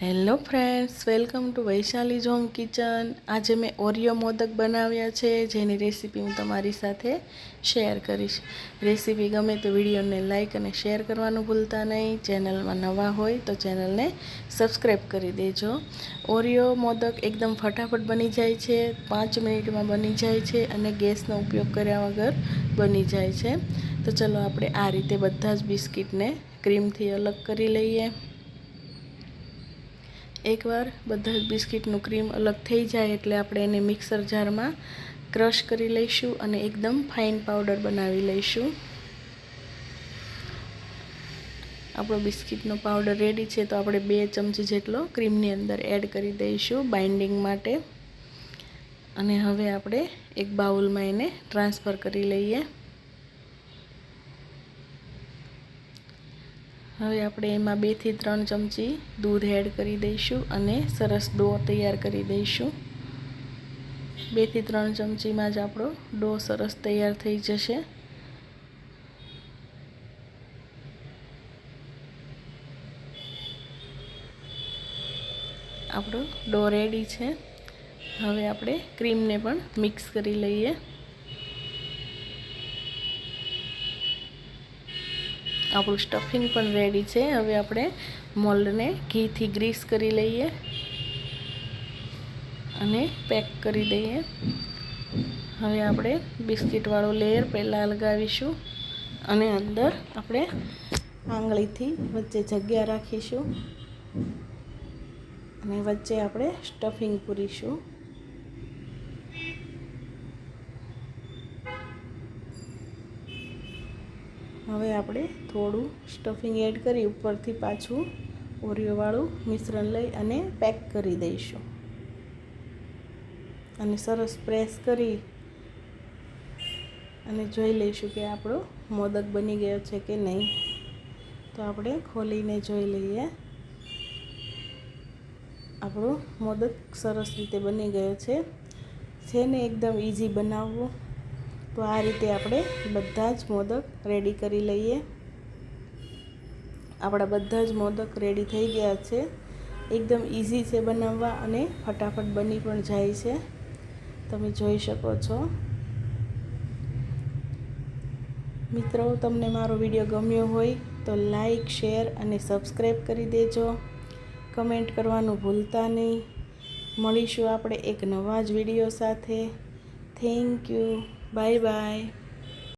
Hello friends, welcome to Vaishali's home kitchen. આજે મેં Oreo modak બનાવ્યા છે, જેની રેસીપી હું તમારી સાથે શેર કરીશ। રેસીપી ગમે તો વિડીયોને લાઇક અને શેર કરવાનું ભૂલતા નહીં। ચેનલમાં નવા હોય તો ચેનલને સબસ્ક્રાઈબ કરી દેજો। ઓરિયો મોદક એકદમ ફટાફટ બની જાય છે, 5 મિનિટમાં બની જાય છે અને ગેસનો ઉપયોગ કર્યા વગર બની જાય છે। તો ચલો આપણે આ રીતે બધા જ બિસ્કિટને ક્રીમથી અલગ કરી લઈએ। એકવાર બધા જ બિસ્કિટનું ક્રીમ અલગ થઈ જાય એટલે આપણે એને મિક્સર જારમાં ક્રશ કરી લઈશું અને એકદમ ફાઇન પાવડર બનાવી લઈશું। આપણો બિસ્કિટનો પાવડર રેડી છે, તો આપણે 2 ચમચી જેટલો ક્રીમની અંદર એડ કરી દઈશું બાઇન્ડિંગ માટે। અને હવે આપણે એક બાઉલમાં એને ટ્રાન્સફર કરી લઈએ। હવે આપણે એમાં 2 થી 3 ચમચી દૂધ એડ કરી દઈશું અને સરસ ડો તૈયાર કરી દઈશું। 2 થી 3 ચમચીમાં જ આપણો ડો સરસ તૈયાર થઈ જશે। આપણો ડો રેડી છે। હવે આપણે ક્રીમને પણ મિક્સ કરી લઈએ। આપણું સ્ટફિંગ પણ રેડી છે। હવે આપણે મોલ્ડને ઘીથી ગ્રીસ કરી લઈએ અને પેક કરી દઈએ। હવે આપણે બિસ્કિટવાળો લેયર પહેલાં લગાવીશું અને અંદર આપણે આંગળીથી વચ્ચે જગ્યા રાખીશું અને વચ્ચે આપણે સ્ટફિંગ પૂરીશું। હવે આપણે થોડું સ્ટફિંગ એડ કરી ઉપરથી પાછું ઓરિયોવાળું મિશ્રણ લઈ અને પેક કરી દઈશું અને સરસ પ્રેસ કરી અને જોઈ લઈશું કે આપણો મોદક બની ગયો છે કે નહીં। તો આપણે ખોલીને જોઈ લઈએ। આપણો મોદક સરસ રીતે બની ગયો છે ને એકદમ ઇઝી બનાવવું। તો આ રીતે આપણે બધા જ મોદક રેડી કરી લઈએ। આપણા બધા જ મોદક રેડી થઈ ગયા છે। એકદમ ઇઝી છે બનાવવા અને ફટાફટ બની પણ જાય છે, તમે જોઈ શકો છો। મિત્રો, તમને મારો વિડીયો ગમ્યો હોય તો લાઈક, શેર અને સબસ્ક્રાઈબ કરી દેજો। કમેન્ટ કરવાનું ભૂલતા નહીં। મળીશું આપણે એક નવા જ વિડીયો સાથે। Thank you, bye bye.